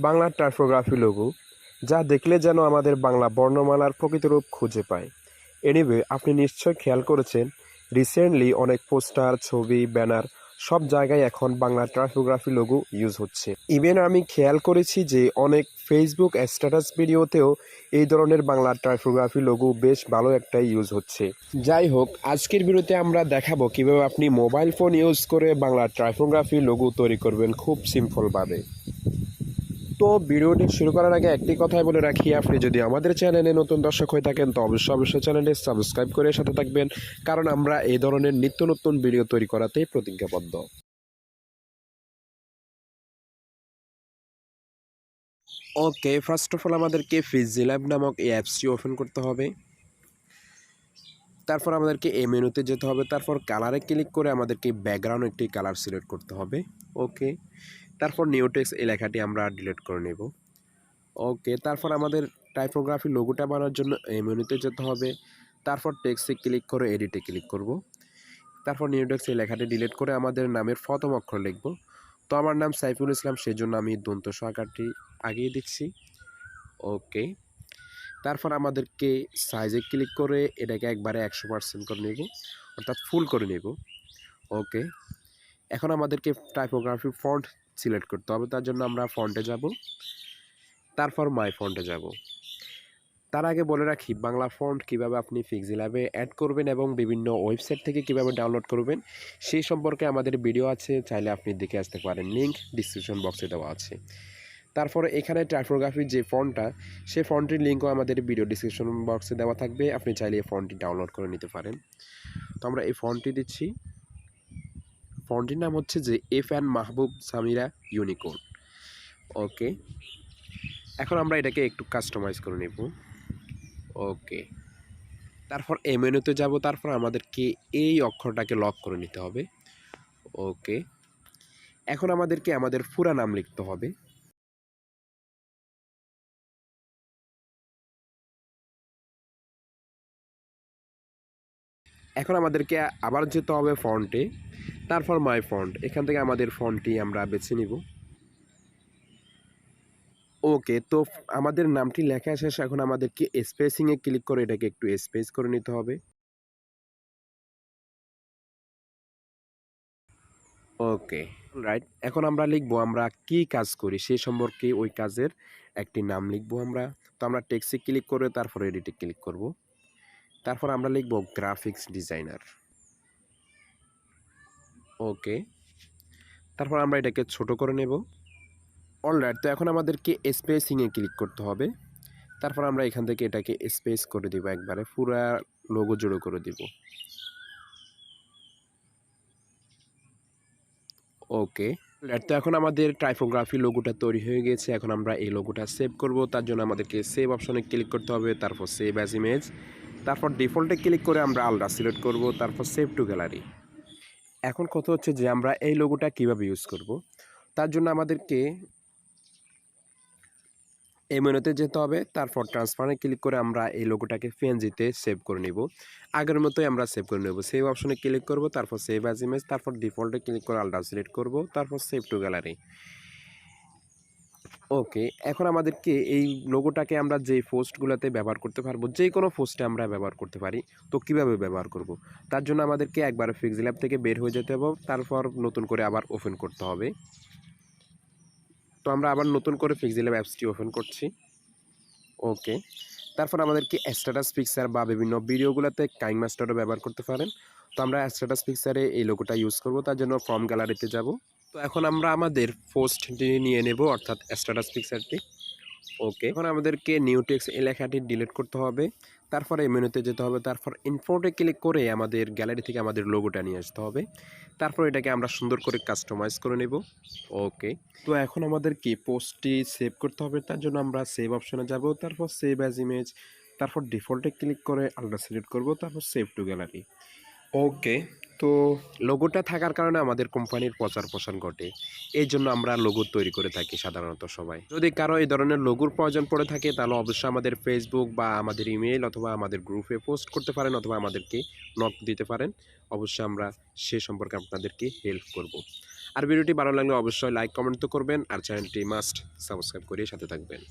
Bangla typography logo, যা দেখলে যেন আমাদের বাংলা বর্ণমালার প্রকৃত রূপ খুঁজে পায়। এনিওয়ে, আপনি নিশ্চয় খেয়াল করেছেন রিসেন্টলি অনেক পোস্টার, ছবি, ব্যানার সব জায়গায় এখন বাংলা টাইপোগ্রাফি লোগো ইউজ হচ্ছে। ইভেন আমি খেয়াল করেছি যে অনেক ফেসবুক স্ট্যাটাস ভিডিওতেও এই ধরনের বাংলা টাইপোগ্রাফি লোগো বেশ ভালো একটা ইউজ হচ্ছে। যাই হোক, আজকের ভিডিওতে আমরা দেখাবো কিভাবে আপনি মোবাইল ফোন ইউজ করে বাংলা টাইপোগ্রাফি লোগো তৈরি করবেন খুব সিম্পলভাবে। তো ভিডিওটি শুরু করার আগে একটি কথাই বলে রাখি, আপনি যদি আমাদের চ্যানেলে নতুন দর্শক হয়ে থাকেন তো অবশ্যই চ্যানেলটি সাবস্ক্রাইব করে সাথে থাকবেন, কারণ আমরা এই ধরনের নিত্য নতুন ভিডিও তৈরি করাতেই প্রতিজ্ঞাবদ্ধ। ওকে, ফার্স্ট অফ অল আমাদেরকে pixellab নামক এই অ্যাপসটি ওপেন করতে হবে। তারপর আমাদেরকে এই মেনুতে যেতে হবে, তারপর কালারে ক্লিক করে আমাদেরকে ব্যাকগ্রাউন্ড একটি কালার সিলেক্ট করতে হবে। ওকে, তারপর নিউ টেক্সট এই লেখাটি আমরা ডিলিট করে নেব। ওকে, তারপর আমাদের টাইপোগ্রাফি লোগোটা বানানোর জন্য এই মেনুতে যেতে হবে, তারপর টেক্সটে ক্লিক করে এডিটে ক্লিক করব। তারপর নিউ টেক্সট এই লেখাটি ডিলিট করে আমাদের নামের প্রথম অক্ষর লিখব। তো আমার নাম সাইফুল ইসলাম, সেই জন্য আমি দন্ত স আকারটি আগিয়ে দিচ্ছি। ওকে, তারপর আমাদেরকে সাইজে ক্লিক করে এটাকে একবারে 100% করে নেব, অর্থাৎ ফুল করে নেব। ওকে, এখন আমাদেরকে টাইপোগ্রাফি ফন্ট সিলেক্ট করতে হবে, তার জন্য আমরা ফন্টে যাব, তারপর মাই ফন্টে যাব। তার আগে বলে রাখি বাংলা ফন্ট কিভাবে আপনি pixellab-এ অ্যাড করবেন এবং বিভিন্ন ওয়েবসাইট থেকে কিভাবে ডাউনলোড করবেন সেই সম্পর্কে আমাদের ভিডিও আছে, চাইলে আপনি দেখে আসতে পারেন, লিঙ্ক ডিসক্রিপশন বক্সে দেওয়া আছে। তারপরে এখানে টাইপোগ্রাফির যে ফন্টটা, সেই ফন্টের লিঙ্কও আমাদের ভিডিও ডিসক্রিপশন বক্সে দেওয়া থাকবে, আপনি চাইলে এই ফন্টটি ডাউনলোড করে নিতে পারেন। তো আমরা এই ফন্টটি দিচ্ছি, ফন্টটির নাম হচ্ছে যে F and Mahbub Samira Unicode. Okay, এখন আমরা এটাকে একটু কাস্টমাইজ করে নেব। ওকে, তারপর এই মেনুতে যাব, তারপর আমাদেরকে এই অক্ষরটাকে লক করে নিতে হবে। ওকে, এখন আমাদেরকে আমাদের পুরা নাম লিখতে হবে। এখন আমাদেরকে আবার যেতে হবে ফন্টে, তারপর মাই ফন্ট, এখান থেকে আমাদের ফন্টটি আমরা বেছে নিব। ওকে, তো আমাদের নামটি লেখা শেষ, এখন আমাদেরকে স্পেসিংয়ে ক্লিক করে এটাকে একটু স্পেস করে নিতে হবে। ওকে, রাইট, এখন আমরা লিখবো আমরা কি কাজ করি সেই সম্পর্কে ওই কাজের একটি নাম লিখবো আমরা। তো আমরা টেক্সটে ক্লিক করে তারপর এডিটে ক্লিক করব, তারপর আমরা লিখবো গ্রাফিক্স ডিজাইনার। ওকে, তারপর আমরা এটাকে ছোট করে নেব। অলরাইট, তো এখন আমাদেরকে স্পেসিংয়ে ক্লিক করতে হবে, তারপর আমরা এখান থেকে এটাকে স্পেস করে দিব, একবারে পুরা লোগো জুড়ে করে দিব। ওকে, তো এখন আমাদের টাইপোগ্রাফি লোগোটা তৈরি হয়ে গেছে। এখন আমরা এই লোগোটা সেভ করব, তার জন্য আমাদেরকে সেভ অপশনে ক্লিক করতে হবে, তারপর সেভ অ্যাজ ইমেজ, তারপর ডিফল্টে ক্লিক করে আমরা আলাদা সিলেক্ট করব, তারপর সেভ টু গ্যালারি। এখন কথা হচ্ছে যে আমরা এই লোগোটা কিভাবে ইউজ করব, তার জন্য আমাদেরকে এই মেনুতে যেতে হবে, তারপর ট্রান্সফারে ক্লিক করে আমরা এই লোগোটাকে পিএনজিতে সেভ করে নিব। আগের মতোই আমরা সেভ করে নেব, সেভ অপশনে ক্লিক করব, তারপর সেভ অ্যাজ ইমেজ, তারপর ডিফল্টে ক্লিক করে আলাদা সিলেক্ট করব, তারপর সেভ টু গ্যালারি। ওকে, এখন আমাদেরকে এই লোগোটাকে আমরা যে পোস্টগুলোতে ব্যবহার করতে পারবো, যে কোনো পোস্টে আমরা ব্যবহার করতে পারি। তো কিভাবে ব্যবহার করব, তার জন্য আমাদেরকে একবার pixellab থেকে বের হয়ে যেতে হবে, তারপর নতুন করে আবার ওপেন করতে হবে। তো আমরা আবার নতুন করে pixellab অ্যাপসটি ওপেন করছি। ওকে, তারপর আমাদেরকে স্ট্যাটাস পিকচার বা বিভিন্ন ভিডিওগুলোতে কাইন মাস্টারও ব্যবহার করতে পারেন। তো আমরা স্ট্যাটাস পিকচারে এই লোগোটা ইউজ করব, তার জন্য ফ্রম গ্যালারিতে যাব। তো এখন আমরা আমাদের পোস্টটি নিয়ে নেব, অর্থাৎ স্ট্যাটাস পিকচারটি। ওকে, এখন আমাদেরকে নিউ টেক্সট এই লেখাটি ডিলিট করতে হবে, তারপরে মেনুতে যেতে হবে, তারপর ইনফোর্টে ক্লিক করে আমাদের গ্যালারি থেকে আমাদের লোগোটা নিয়ে আসতে হবে, তারপর এটাকে আমরা সুন্দর করে কাস্টমাইজ করে নেব। ওকে, তো এখন আমাদের কি পোস্টটি সেভ করতে হবে, তার জন্য আমরা সেভ অপশনে যাব, তারপর সেভ অ্যাজ ইমেজ, তারপর ডিফল্টে ক্লিক করে আলাদা সিলেক্ট করব, তারপর সেভ টু গ্যালারি। ওকে, তো লোগোটা থাকার কারণে আমাদের কোম্পানির প্রচার প্রসার ঘটে, এই জন্য আমরা লোগো তৈরি করে থাকি সাধারণত সবাই। যদি কারো এই ধরনের লোগোর প্রয়োজন পড়ে থাকে তাহলে অবশ্যই আমাদের ফেসবুক বা আমাদের ইমেল অথবা আমাদের গ্রুপে পোস্ট করতে পারেন, অথবা আমাদেরকে নক দিতে পারেন, অবশ্যই আমরা সে সম্পর্কে আপনাদেরকে হেল্প করব। আর ভিডিওটি ভালো লাগলে অবশ্যই লাইক কমেন্ট তো করবেন আর চ্যানেলটি মাস্ট সাবস্ক্রাইব করে সাথে থাকবেন।